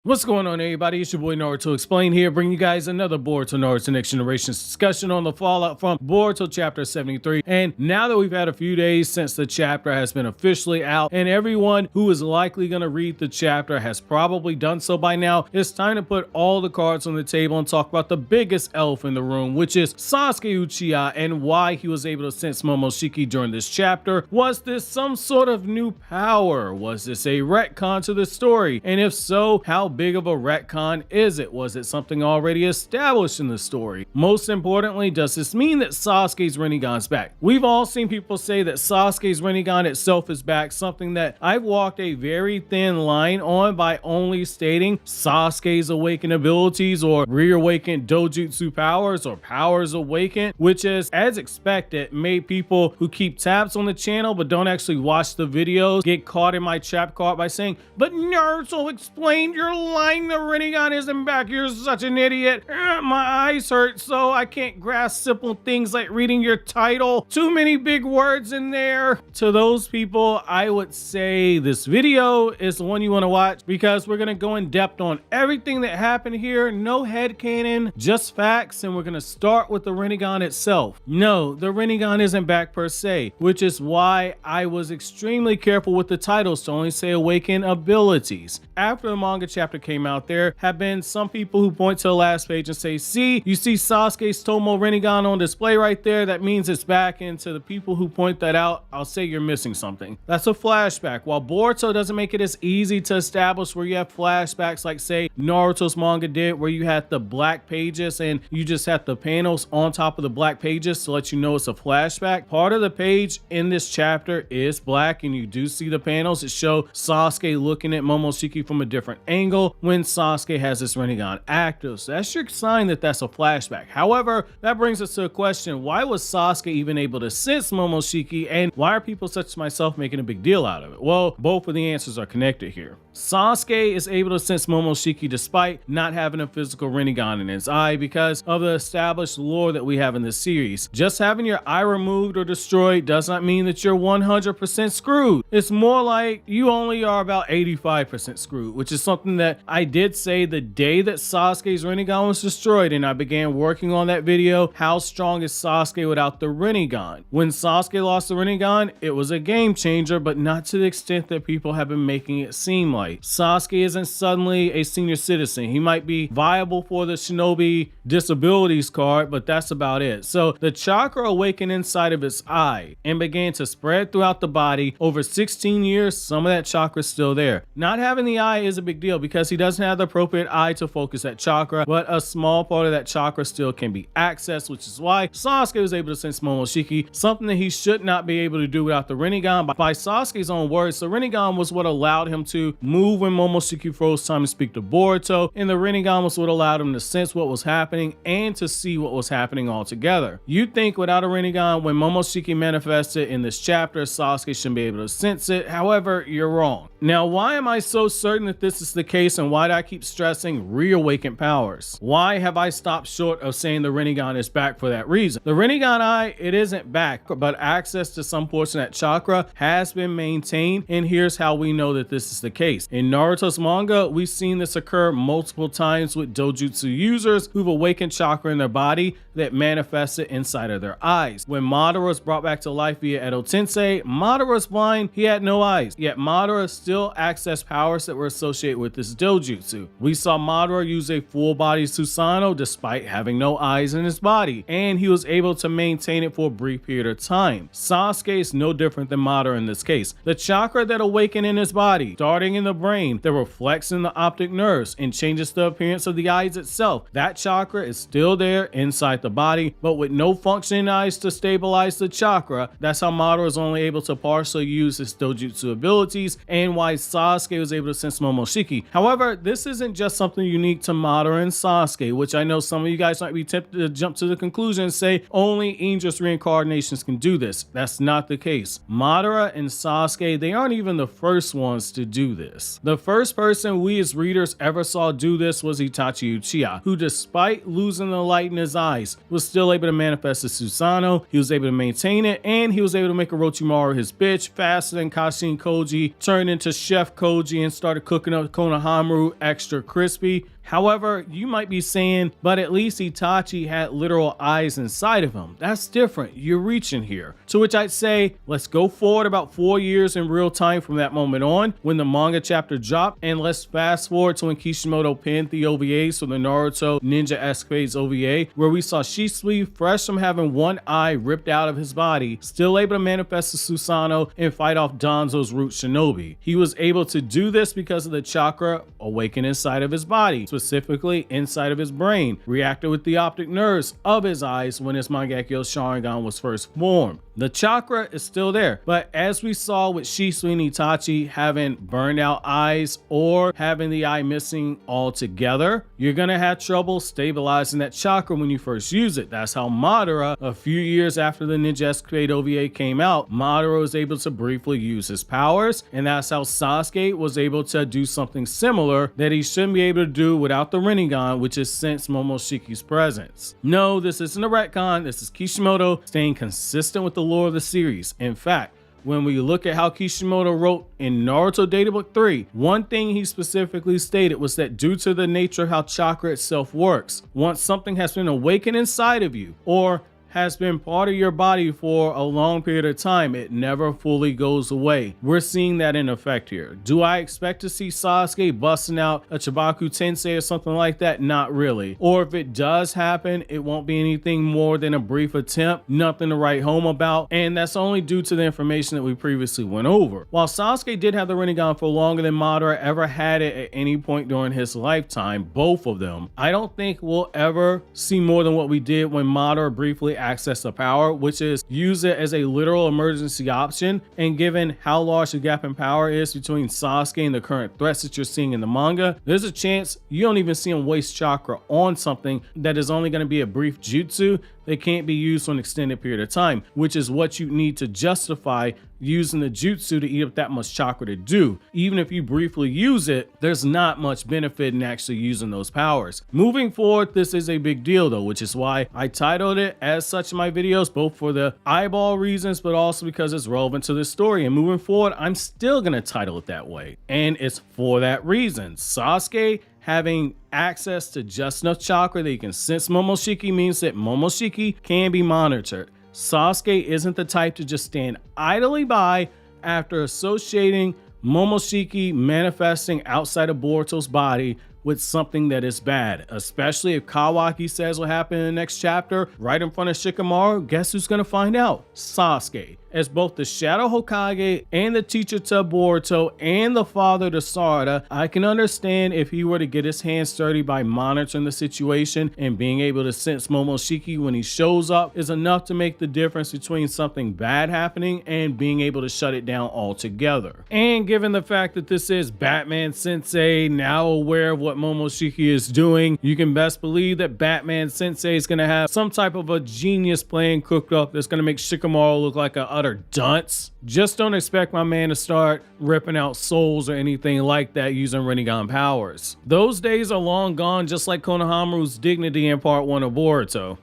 What's going on, everybody? It's your boy Naruto Explain here, bringing you guys another Boruto Naruto Next Generations discussion on the fallout from Boruto Chapter 73. And now that we've had a few days since the chapter has been officially out, and everyone who is likely going to read the chapter has probably done so by now, it's time to put all the cards on the table and talk about the biggest elf in the room, which is Sasuke Uchiha and why he was able to sense Momoshiki during this chapter. Was this some sort of new power? Was this a retcon to the story? And if so, how big of a retcon is it? Was it something already established in the story? Most importantly, does this mean that Sasuke's rinnegan's back? We've all seen people say that Sasuke's rinnegan itself is back, something that I've walked a very thin line on by only stating Sasuke's awakened abilities or reawakened dojutsu powers or powers awakened, which is, as expected, made people who keep tabs on the channel but don't actually watch the videos get caught in my trap card by saying, but Naruto explained your line, the rinnegan isn't back, you're such an idiot. My eyes hurt, so I can't grasp simple things like reading your title. Too many big words in there. To those people, I would say this video is the one you want to watch because we're going to go in depth on everything that happened here. No headcanon, just facts, and we're going to start with the rinnegan itself. No, the rinnegan isn't back per se, which is why I was extremely careful with the titles to only say awaken abilities. After the manga chapter came out, there have been some people who point to the last page and say, see, you see Sasuke's Tomo rinnegan on display right there, that means it's back. And to the people who point that out, I'll say you're missing something. That's a flashback. While Boruto doesn't make it as easy to establish where you have flashbacks like, say, Naruto's manga did, where you had the black pages and you just had the panels on top of the black pages to let you know it's a flashback. Part of the page in this chapter is black, and you do see the panels that show Sasuke looking at Momoshiki from a different angle when Sasuke has this rinnegan active. So that's your sign that that's a flashback. However, that brings us to a question: why was Sasuke even able to sense Momoshiki, and why are people such as myself making a big deal out of it? Well, both of the answers are connected here. Sasuke is able to sense Momoshiki despite not having a physical rinnegan in his eye because of the established lore that we have in this series. Just having your eye removed or destroyed does not mean that you're 100% screwed. It's more like you only are about 85% screwed, which is something that I did say the day that Sasuke's rinnegan was destroyed, and I began working on that video, how strong is Sasuke without the rinnegan. When Sasuke lost the rinnegan, it was a game changer, but not to the extent that people have been making it seem like. Sasuke isn't suddenly a senior citizen. He might be viable for the shinobi disabilities card, but that's about it. So the chakra awakened inside of his eye and began to spread throughout the body. Over 16 years, some of that chakra is still there. Not having the eye is a big deal because he doesn't have the appropriate eye to focus that chakra, but a small part of that chakra still can be accessed, which is why Sasuke was able to sense Momoshiki, something that he should not be able to do without the rinnegan. By Sasuke's own words, the rinnegan was what allowed him to move when Momoshiki froze time to speak to Boruto, and the rinnegan was what allowed him to sense what was happening and to see what was happening altogether. You'd think without a rinnegan, when Momoshiki manifested in this chapter, Sasuke shouldn't be able to sense it. However, you're wrong. Now, why am I so certain that this is the case, and why do I keep stressing reawakened powers? Why have I stopped short of saying the rinnegan is back for that reason? The rinnegan eye, it isn't back, but access to some portion of that chakra has been maintained, and here's how we know that this is the case. In Naruto's manga, we've seen this occur multiple times with dojutsu users who've awakened chakra in their body that manifested inside of their eyes. When Madara was brought back to life via Edo Tensei, Madara was blind, he had no eyes, yet Madara still accessed powers that were associated with this dojutsu. We saw Madara use a full body Susanoo despite having no eyes in his body, and he was able to maintain it for a brief period of time. Sasuke is no different than Madara in this case. The chakra that awakened in his body, starting in the brain, that reflects in the optic nerves and changes the appearance of the eyes itself, that chakra is still there inside the body, but with no functioning eyes to stabilize the chakra. That's how Madara is only able to partially use his dojutsu abilities, and why Sasuke was able to sense Momoshiki. However, this isn't just something unique to Madara and Sasuke, which I know some of you guys might be tempted to jump to the conclusion and say only Angel's reincarnations can do this. That's not the case. Madara and Sasuke, they aren't even the first ones to do this. The first person we as readers ever saw do this was Itachi Uchiha, who despite losing the light in his eyes, was still able to manifest the Susanoo. He was able to maintain it, and he was able to make Orochimaru his bitch faster than Kashin Koji turned into Chef Koji and started cooking up Konohama's Konohamaru extra crispy. However, you might be saying, but at least Itachi had literal eyes inside of him. That's different. You're reaching here. To which I'd say, let's go forward about 4 years in real time from that moment on when the manga chapter dropped, and let's fast forward to when Kishimoto penned the OVAs for the Naruto Ninja Escapades OVA, where we saw Shisui fresh from having one eye ripped out of his body, still able to manifest the Susanoo and fight off Danzo's root shinobi. He was able to do this because of the chakra awakened inside of his body, specifically inside of his brain, reacted with the optic nerves of his eyes when his Mangekyo Sharingan was first formed. The chakra is still there, but as we saw with Shisui and Itachi having burned out eyes or having the eye missing altogether, you're gonna have trouble stabilizing that chakra when you first use it. That's how Madara, a few years after the Ninja Escapade OVA came out, Madara was able to briefly use his powers, and that's how Sasuke was able to do something similar that he shouldn't be able to do without the rinnegan, which is sense Momoshiki's presence. No, this isn't a retcon. This is Kishimoto staying consistent with the lore of the series. In fact, when we look at how Kishimoto wrote in Naruto Databook 3, one thing he specifically stated was that due to the nature of how chakra itself works, once something has been awakened inside of you or has been part of your body for a long period of time, it never fully goes away. We're seeing that in effect here. Do I expect to see Sasuke busting out a Chibaku Tensei or something like that? Not really. Or if it does happen, it won't be anything more than a brief attempt, nothing to write home about, and that's only due to the information that we previously went over. While Sasuke did have the Rinnegan for longer than Madara ever had it at any point during his lifetime, both of them, I don't think we'll ever see more than what we did when Madara briefly access the power, which is use it as a literal emergency option. And given how large the gap in power is between Sasuke and the current threats that you're seeing in the manga, there's a chance you don't even see him waste chakra on something that is only going to be a brief jutsu that can't be used for an extended period of time, which is what you need to justify using the jutsu to eat up that much chakra to do. Even if you briefly use it, there's not much benefit in actually using those powers. Moving forward, this is a big deal though, which is why I titled it as such in my videos, both for the eyeball reasons, but also because it's relevant to the story. And moving forward, I'm still gonna title it that way. And it's for that reason. Sasuke having access to just enough chakra that he can sense Momoshiki means that Momoshiki can be monitored. Sasuke isn't the type to just stand idly by after associating Momoshiki manifesting outside of Boruto's body with something that is bad, especially if Kawaki says what happened in the next chapter right in front of Shikamaru. Guess who's gonna find out? Sasuke. As both the Shadow Hokage and the teacher to Boruto and the father to Sarada, I can understand if he were to get his hands dirty by monitoring the situation and being able to sense Momoshiki when he shows up is enough to make the difference between something bad happening and being able to shut it down altogether. And given the fact that this is Batman Sensei now aware of what Momoshiki is doing, you can best believe that Batman Sensei is going to have some type of a genius plan cooked up that's going to make Shikamaru look like an utter dunce. Just don't expect my man to start ripping out souls or anything like that using Rinnegan powers. Those days are long gone, just like Konohamaru's dignity in part 1 of Boruto.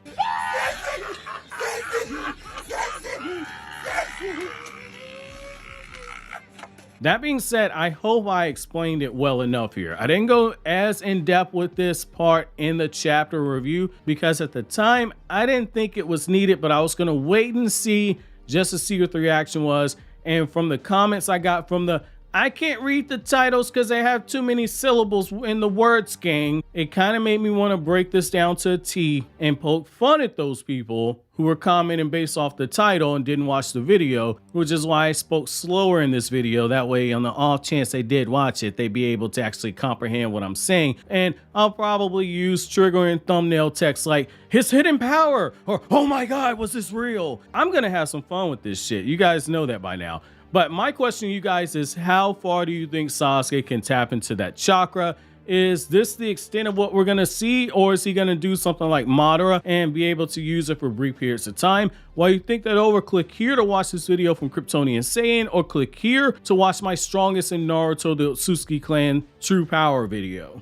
That being said, I hope I explained it well enough here. I didn't go as in depth with this part in the chapter review because at the time I didn't think it was needed, but I was going to wait and see just to see what the reaction was. And from the comments I got from the I can't read the titles because they have too many syllables in the words gang, it kind of made me want to break this down to a T and poke fun at those people who were commenting based off the title and didn't watch the video, which is why I spoke slower in this video. That way, on the off chance they did watch it, they'd be able to actually comprehend what I'm saying. And I'll probably use triggering thumbnail text like, his hidden power, or oh my God, was this real? I'm gonna have some fun with this shit. You guys know that by now. But my question to you guys is, how far do you think Sasuke can tap into that chakra? Is this the extent of what we're going to see, or is he going to do something like Madara and be able to use it for brief periods of time? While you think that over, click here to watch this video from KRYPTONIAN SAIYAN, or click here to watch my strongest in Naruto the Otsutsuki clan true power video.